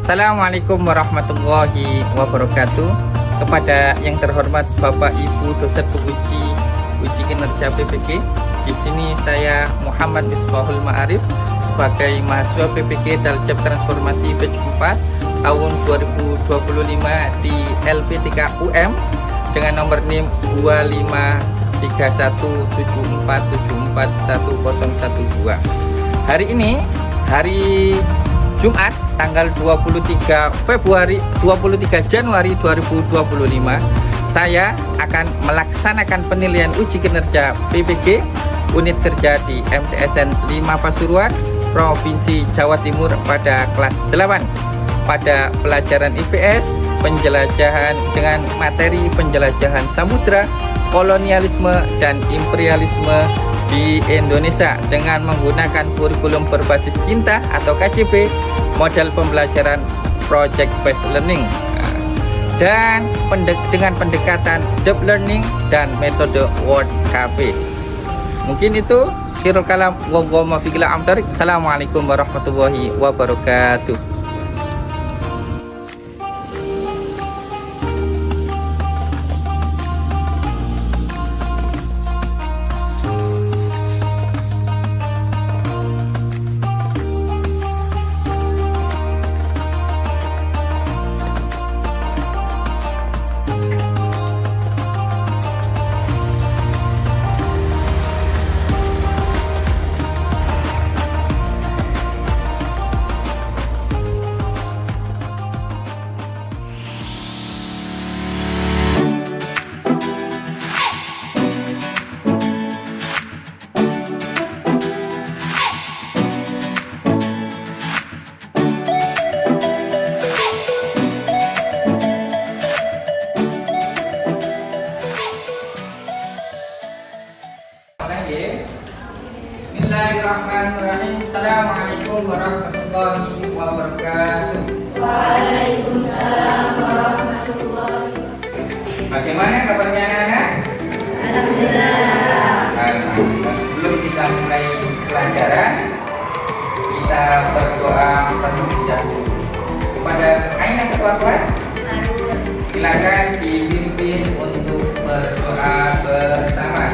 Assalamualaikum warahmatullahi wabarakatuh. Kepada yang terhormat Bapak Ibu dosen uji kinerja PPG, di sini saya Muhammad Misbahul Ma'arif sebagai mahasiswa PPG Daljab Transformasi batch 4 tahun 2025 di LP3 UM dengan nomor NIM 253174741012. Hari ini hari Jumat tanggal 23 Januari 2025, saya akan melaksanakan penilaian uji kinerja PPG unit kerja di MTSN 5 Pasuruan, Provinsi Jawa Timur pada kelas 8 pada pelajaran IPS penjelajahan dengan materi penjelajahan samudra, kolonialisme dan imperialisme di Indonesia dengan menggunakan kurikulum berbasis cinta atau KJP, model pembelajaran project based learning, dan dengan pendekatan deep learning dan metode word cafe. Mungkin itu khirul kalam wa ma fi amtarik. Assalamualaikum warahmatullahi wabarakatuh. Bismillahirrahmanirrahim. Assalamualaikum warahmatullahi wabarakatuh. Waalaikumsalam warahmatullahi wabarakatuh. Bagaimana kabarnya anak-anak? Alhamdulillah. Alhamdulillah. Sebelum kita mulai pelajaran, kita berdoa terlebih dahulu kepada Aina ketua kelas. Silakan dipimpin untuk berdoa bersama.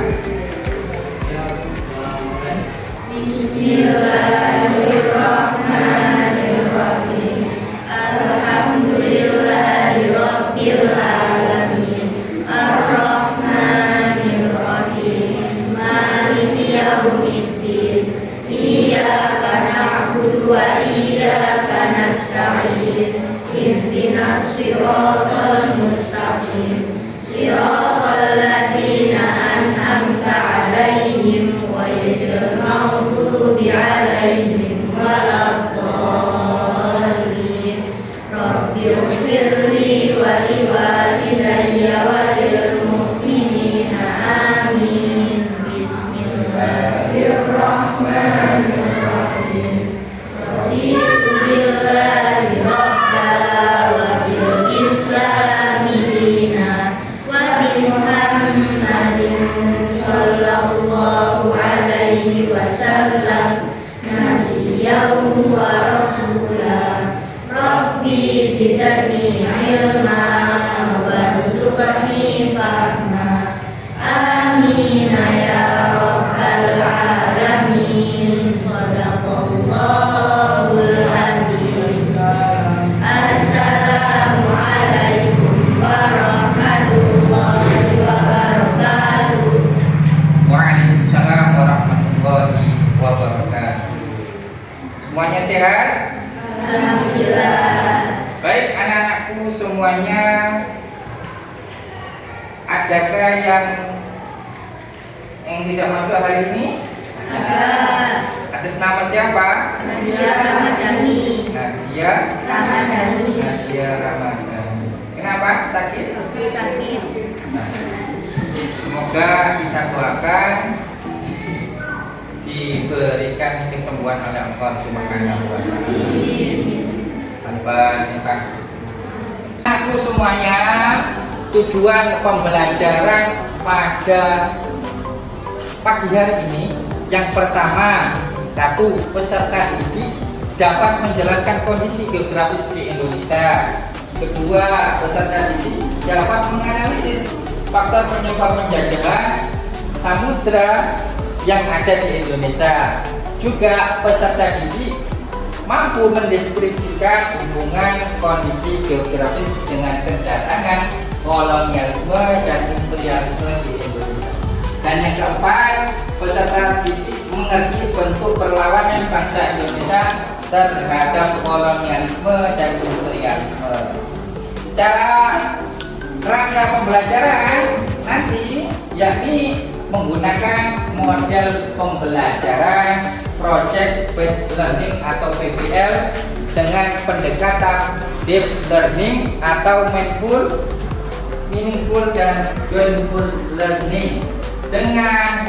Bismillahirrahmanirrahim. Alhamdulillahirabbil alamin. Arrahmanirrahim. Maliki yaumiddin. Iyyaka na'budu wa iyyaka nasta'in. Ihdinas siratal mustaqim. Siratal ladzina an'amta 'alaihim ghairil maghdubi 'alaihim waladdallin. Rabbighfirli wa liwalidayya wa lil mu'minina amin. Bismillahirrahmanirrahim. Raditu billahi rabba wa bil islami dina wa bi Muhammadin sallallahu alaihi wasallam nabiyyan wa rasulah. Rabbi zidni ilma warzuqni fahma. Amin ya rabbal alamin. Shadaqallahul azim. Assalamualaikum warahmatullahi wabarakatuh. Waalaikumsalam warahmatullahi wabarakatuh. Semuanya sehat? Alhamdulillah. Baik anak-anakku semuanya, adakah yang tidak masuk hari ini? Atas nama siapa? Nadia Ramadhani. Nadia Ramadhani. Ramadhani. Kenapa? Sakit? Sakit. Nah, semoga kita doakan diberikan kesembuhan oleh Allah Subhanahu wa taala. Al-Fatihah. Aku semuanya, tujuan pembelajaran pada pagi hari ini yang pertama, satu, peserta didik dapat menjelaskan kondisi geografis di Indonesia. Kedua, peserta didik dapat menganalisis faktor penyebab penjajahan samudra yang ada di Indonesia. Juga peserta didik mampu mendeskripsikan hubungan kondisi geografis dengan kedatangan kolonialisme dan imperialisme di Indonesia. Dan yang keempat, peserta didik mengerti bentuk perlawanan bangsa Indonesia terhadap kolonialisme dan imperialisme. Secara rangka pembelajaran nanti yakni menggunakan model pembelajaran Project Based Learning atau PBL dengan pendekatan Deep Learning atau Mindful, Meaningful, dan Joyful Learning dengan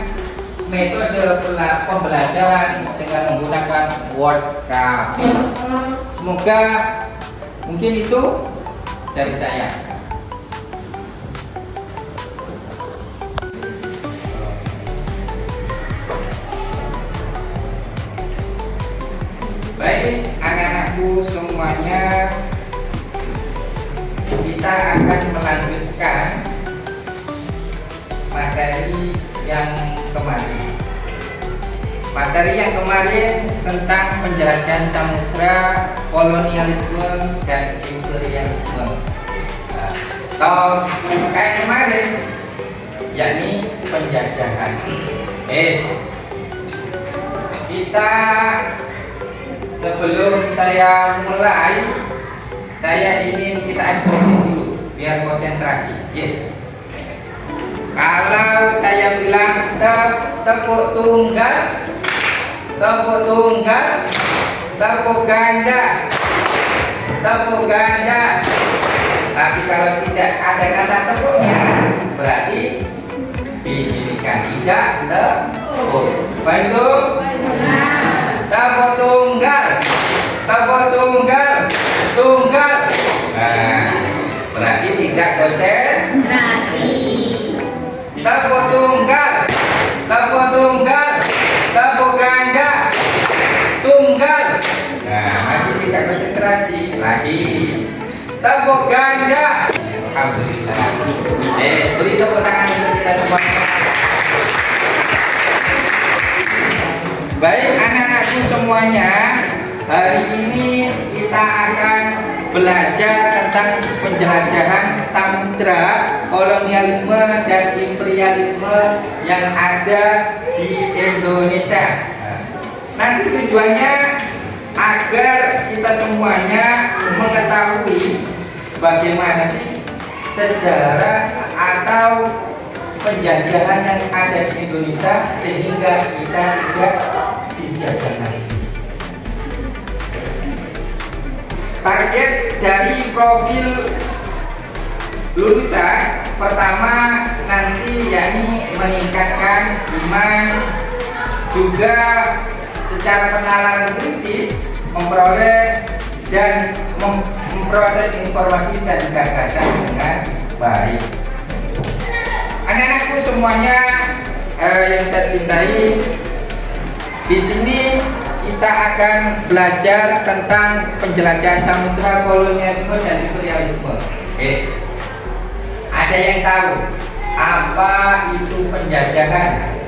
metode pembelajaran dengan menggunakan word count. Semoga mungkin itu dari saya. Baik, anak-anakku semuanya, kita akan melanjutkan materi yang kemarin. Materi yang kemarin tentang penjelasan samudra, kolonialisme, dan imperialisme. Kayak kemarin, yakni penjajahan. Kita sebelum saya mulai, saya ingin kita ekspresi dulu biar konsentrasi. Kalau saya bilang tepuk tunggal, tepuk ganda, tapi kalau tidak ada kata tepuknya, berarti dijadikan tidak tepuk. Baik, tepuk tunggal. Nah, berarti tidak konsentrasi. Tepuk tunggal, tepuk ganda, tunggal. Nah, masih tidak konsentrasi lagi. Tepuk ganda. Alhamdulillah. Beri tepuk tangan untuk kita semua. Baik, anak-anakku semuanya, hari ini kita akan belajar tentang penjelajahan samudra, kolonialisme, dan imperialisme yang ada di Indonesia. Nanti tujuannya agar kita semuanya mengetahui bagaimana sih sejarah atau penjajahan yang ada di Indonesia sehingga kita tidak dijajah lagi. Target dari profil lulusan pertama nanti yakni meningkatkan iman, juga secara penalaran kritis memperoleh dan memproses informasi dan gagasan dengan baik. Anak-anakku semuanya yang saya cintai, di sini kita akan belajar tentang penjelajahan samudra, kolonialisme, dan imperialisme. Ada yang tahu apa itu penjajahan?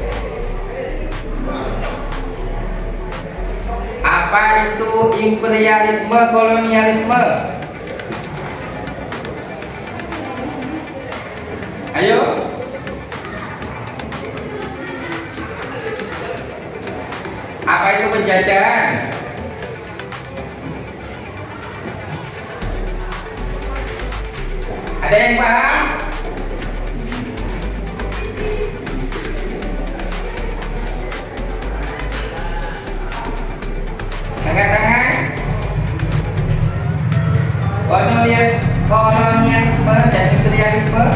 Apa itu imperialisme, kolonialisme? Ayo. Apa itu penjajahan? Ada yang paham? Angkat tangan. Kolonialisme dan imperialisme.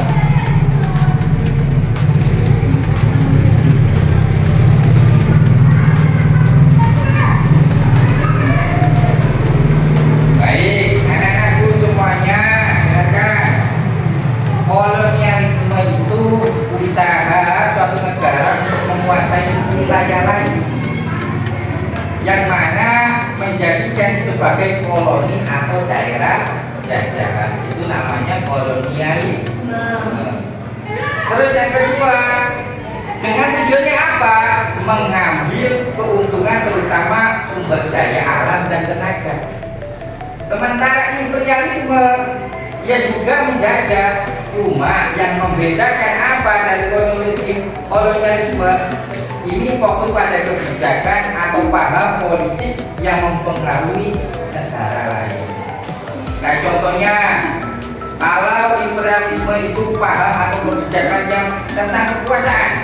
Baik, anak-anakku semuanya, dengarkan. Kolonialisme itu usaha suatu negara untuk menguasai wilayah lain, yang mana menjadikan sebagai koloni atau daerah jajahan. Itu namanya kolonialisme. Terus yang kedua, dengan tujuannya apa? Mengambil keuntungan terutama sumber daya alam dan tenaga. Sementara imperialisme ia juga menjajah. Cuma yang membedakan apa dari kolonialisme ini fokus pada kebijakan atau paham politik yang mempengaruhi negara lain. Nah contohnya, kalau imperialisme itu paham atau kebijakan yang tentang kekuasaan,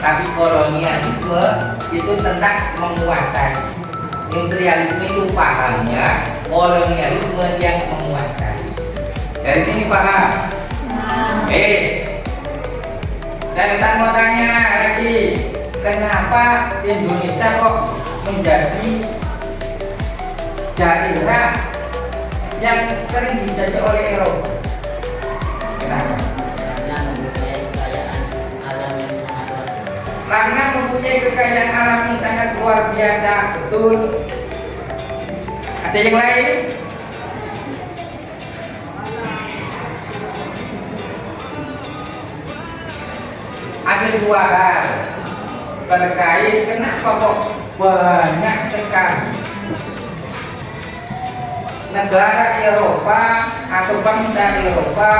tapi kolonialisme itu tentang menguasai. Imperialisme itu pahamnya, kolonialisme yang menguasai. Dari sini paham? Saya mau tanya lagi, kenapa Indonesia kok menjadi daerah yang sering dijajah oleh Eropa? Kenapa? Karena mempunyai kekayaan alam yang sangat luar biasa. Betul. Ada yang lain? Ada dua hal terkait kenapa kok banyak sekali negara Eropa atau bangsa Eropa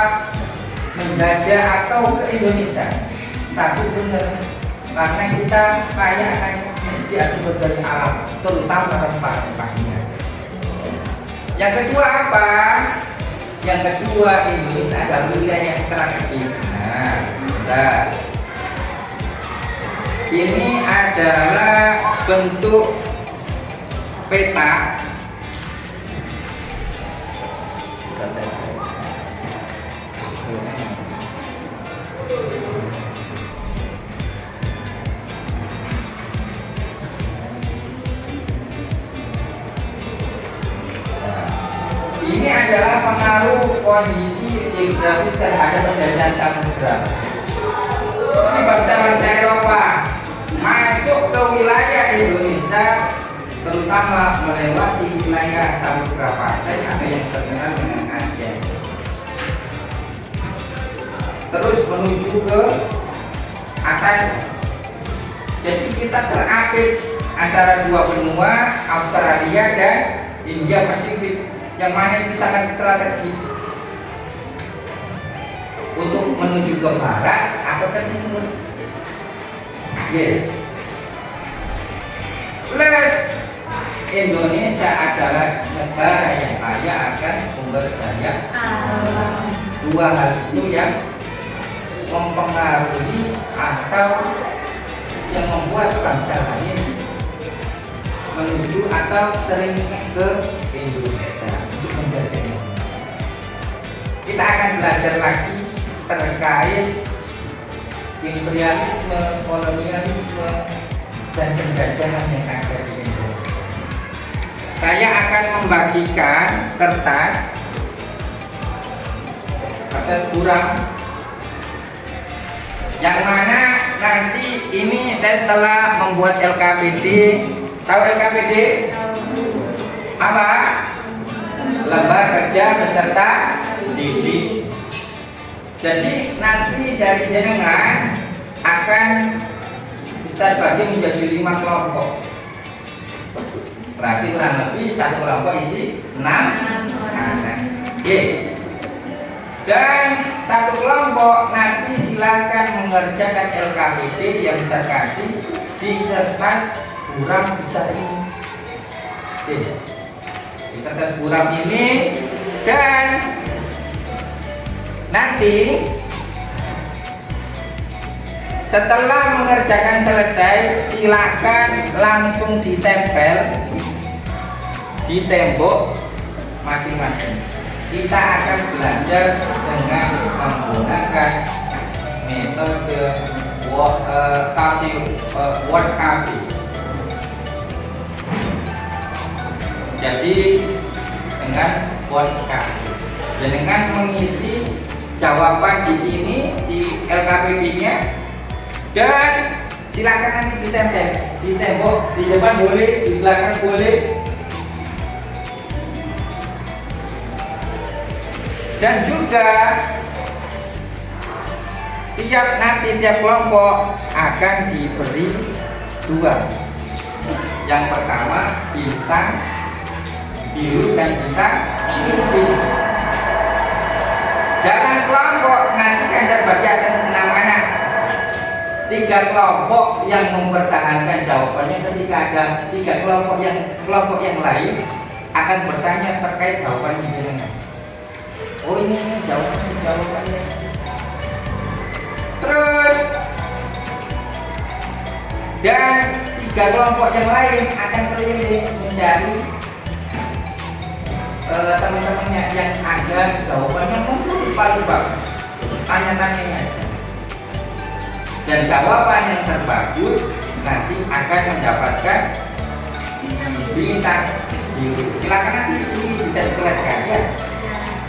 menjajah atau ke Indonesia. Satu benar, karena kita kaya akan mesti sumber daya alam, terutama rempah-rempahnya. Yang kedua apa? Yang kedua, Indonesia adalah wilayah strategis. Nah, ini adalah bentuk peta. Ini adalah pengaruh kondisi geografis terhadap penjajahan samudra. Ini bangsa-bangsa Eropa masuk ke wilayah Indonesia, terutama melewati wilayah Samudra Pasai atau yang terkenal dengan Aceh. Terus menuju ke atas. Jadi kita terapit antara dua benua, Australia dan India Pasifik, yang mana itu sangat strategis untuk menuju ke barat atau ke timur. Plus Indonesia adalah negara yang kaya akan sumber daya alam. Dua hal itu yang mempengaruhi atau yang membuat bangsa lain menuju atau sering ke Indonesia untuk menjadi. Kita akan belajar lagi terkait imperialisme, kolonialisme, dan penjajahan yang ada di Indonesia. Saya akan membagikan kertas buram yang mana nanti ini saya telah membuat LKPD. Tahu LKPD? Apa? Lembar kerja peserta didik. Jadi nanti dari jenengan akan bisa bagi menjadi 5 kelompok. Berarti kurang lebih satu kelompok isi 6 anak. Dan satu kelompok nanti silakan mengerjakan LKPD yang saya kasih di kertas buram besar ini. Di kertas buram ini, dan nanti setelah mengerjakan selesai silakan langsung ditempel di tembok masing-masing. Kita akan belajar dengan menggunakan metode word copy. Jadi dengan word copy, dengan mengisi jawaban di sini di LKPD-nya, dan silakan nanti ditempel di tembok, di depan boleh, di belakang boleh, Dan juga tiap kelompok akan diberi 2. Yang pertama bintang biru dan bintang putih. Jangan kelompok, nanti kan bagian namanya 3 kelompok yang mempertahankan jawabannya ketika ada 3 kelompok yang lain akan bertanya terkait jawaban jenengan. Oh ini jawabannya. Terus dan 3 kelompok yang lain akan keliling mencari teman-temannya yang ada jawabannya mungkin paling bagus. Tanya-tanya dan jawaban yang terbagus nanti akan mendapatkan bintang biru. Silakan nanti ini bisa dikeletkan ya.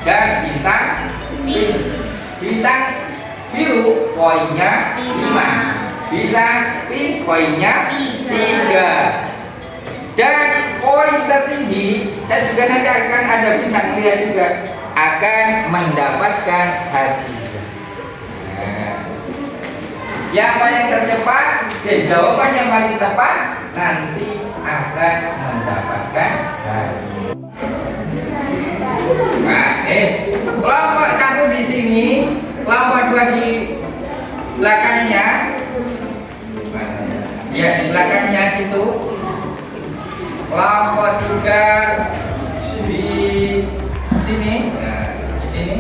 Dan bintang biru poinnya 5, bintang pink poinnya 3. Dan poin tertinggi, saya juga nanti akan ada bintang mulia juga, akan mendapatkan hadiah. Yang paling tercepat dan jawaban yang paling tepat nanti akan mendapatkan hadiah. Nah, kelompok 1 di sini, kelompok 2 di belakangnya. Ya, di belakangnya situ. Kelompok 3 di sini. Nah, di sini.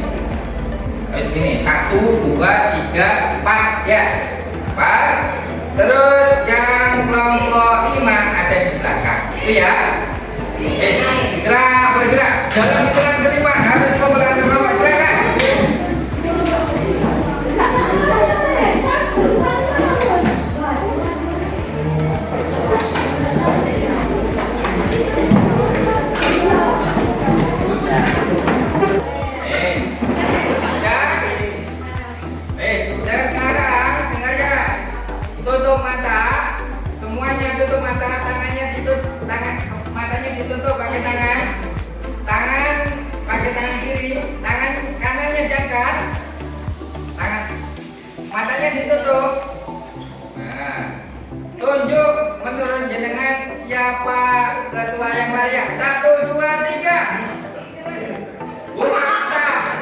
Ini 1, 2, 3, 4 ya. 4. Terus yang kelompok 5 ada di belakang. Itu ya. Segera bergerak. Dalam hitungan kelima harus memulai kelompok. Silakan. Sekarang dengarkan. Tutup mata. Semuanya tutup mata. Tangannya ditutup. Matanya ditutup pakai tangan. Tangan pakai tangan kiri. Tangan kanannya diangkat. Matanya ditutup. Nah, tunjuk menurut jenengan siapa ketua yang layak. 1, 2, 3. Buka mata.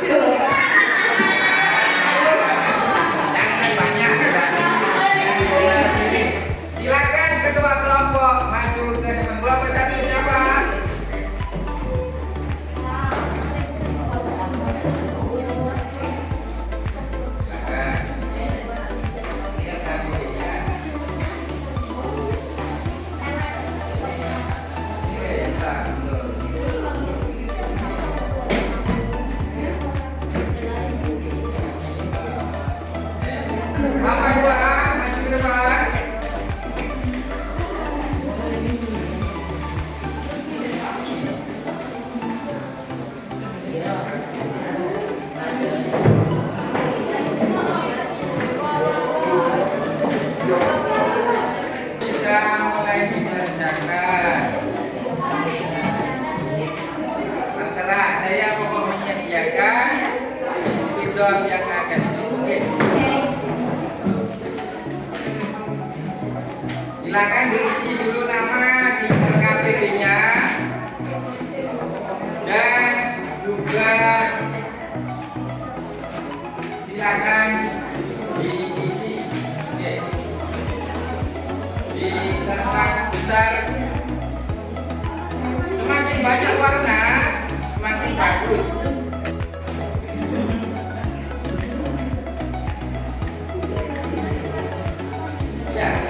Jangan banyak. Silakan ketua kelompok maju ke depan. Kelompok 1 siapa? Terserah, saya mau menyediakan spidol yang ada di sini. Silakan diisi dulu nama di LKPD-nya dan juga silakan diisi di kertas besar. Semakin banyak warna, semakin bagus. Ya, 1,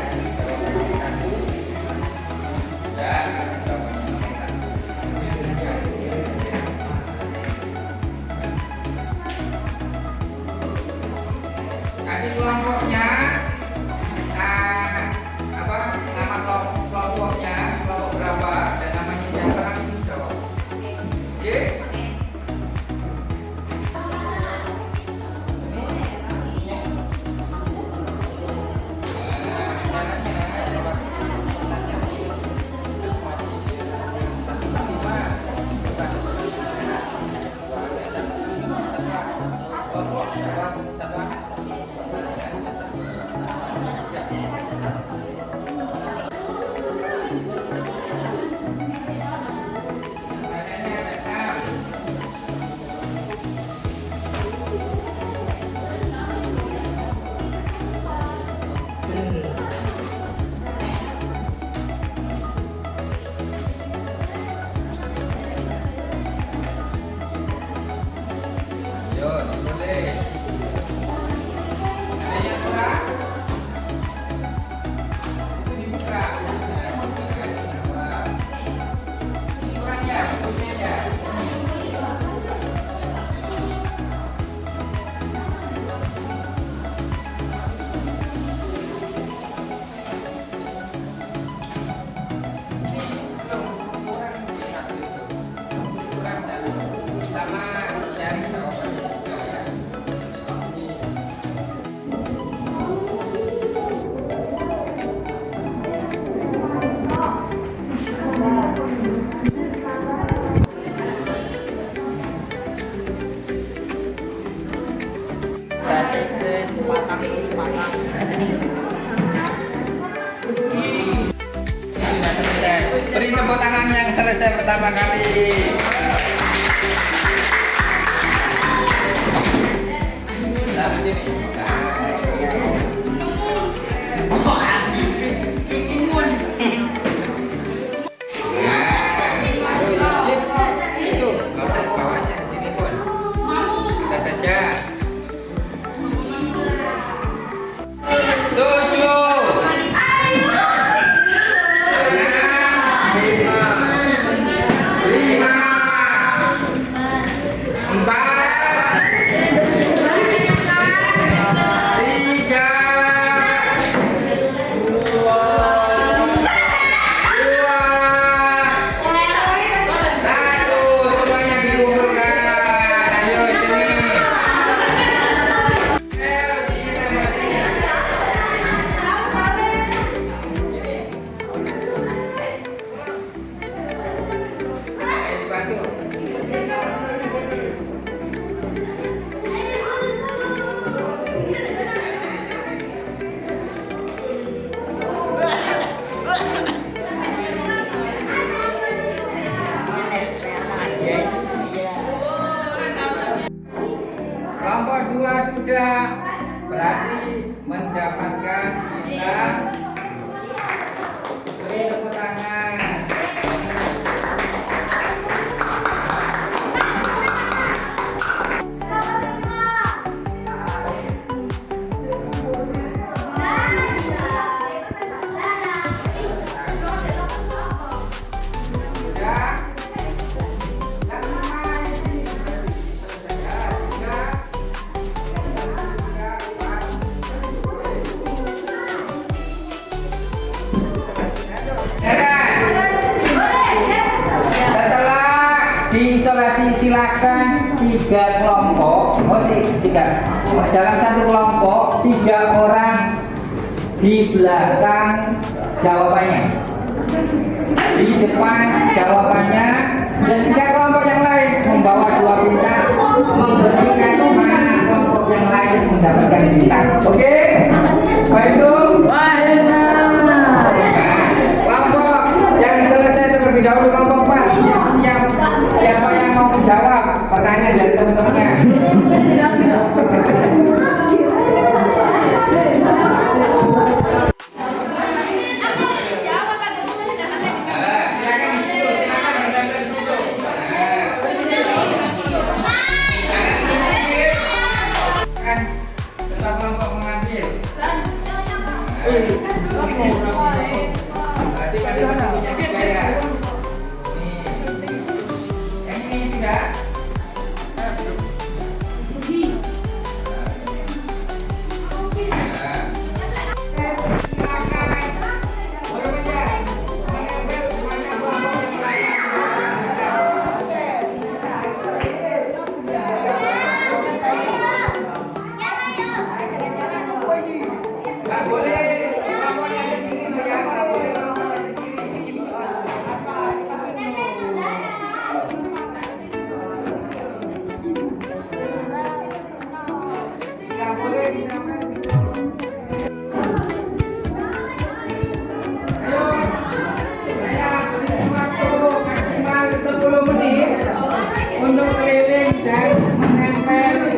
tangan yang selesai pertama kali. Nah, di sini. Itu, nggak usah bawahnya di sini pun. Kita saja. 2 sudah, berarti mendapatkan kita beri tepuk tangan. Diisolasi silakan 3 kelompok, dalam satu kelompok 3 orang di belakang jawabannya, di depan jawabannya, dan 3 kelompok yang lain membawa 2 bintang memberikan mana kelompok yang lain mendapatkan bintang. Oke? Baiklah. Kelompok yang selesai terlebih dahulu kelompok 4. Siapa yang mau menjawab pertanyaan dari teman-temannya? Silakan di situ, silakan bertempel di situ. Kan tetap kelompok mengambil. Berarti pada punya juga ya. Untuk keliling dan menempel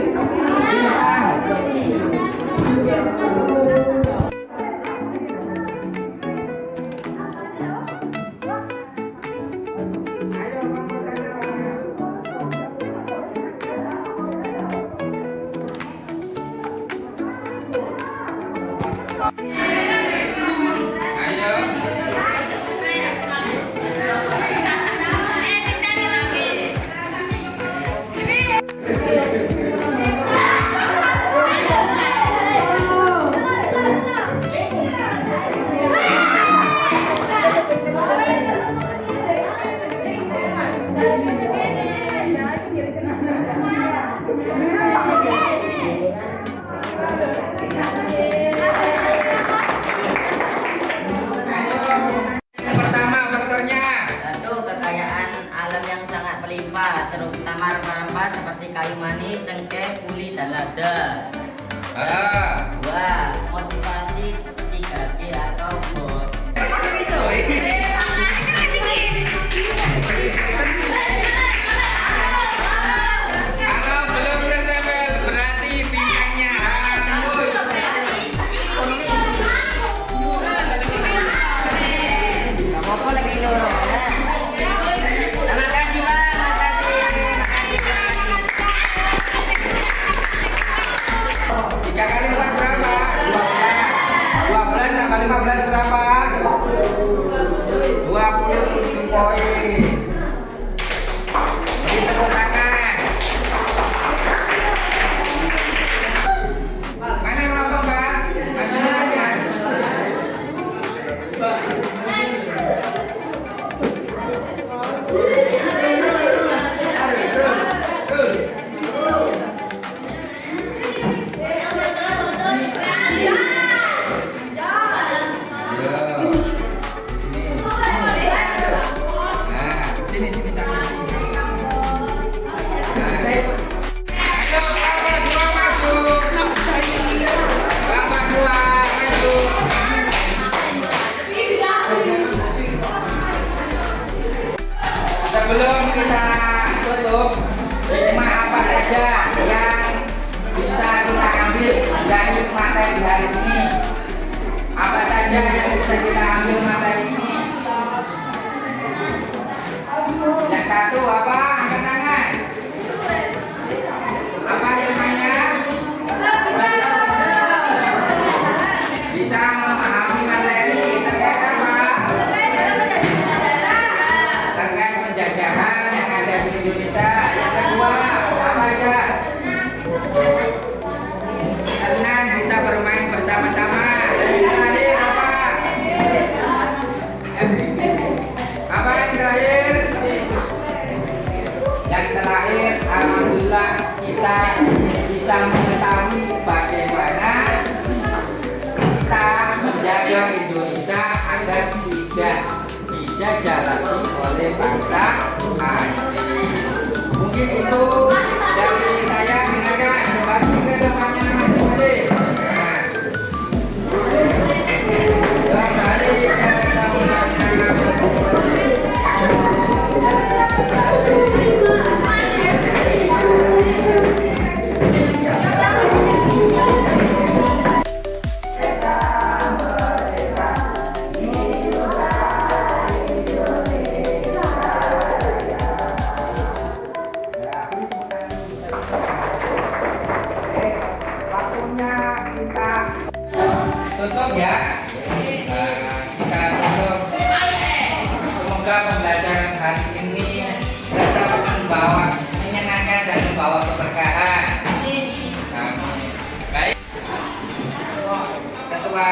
terutama rempah-rempah seperti kayu manis, cengkeh, uli, dan lada. 2. Motivasi 3G atau bot. Nah, sini sini tangan. Sebelum kita tutup, hikmah apa saja yang bisa kita ambil dari materi hari ini? Apa saja yang bisa kita ambil materi ini? Yang satu apa? Angkat tangan. Apa hikmahnya? Bisa memahami materi terkait apa? Terkait penjajahan yang ada di Indonesia. Yang kedua, apa aja? Senang bisa bermain bersama-sama. Dan yang terakhir apa? Apa yang terakhir? Yang terakhir, alhamdulillah kita bisa mengetahui bagaimana kita menjaga Indonesia agar tidak dijajah lagi oleh bangsa asing. Mungkin itu dari saya. Dengarkan kembali ke depannya kembali. Nah, kembali ke depannya kembali. Waktunya kita tutup ya. Kita tutup. Semoga pembelajaran hari ini tetap membawa menyenangkan dan membawa keberkahan. Amin. Baik. Ketua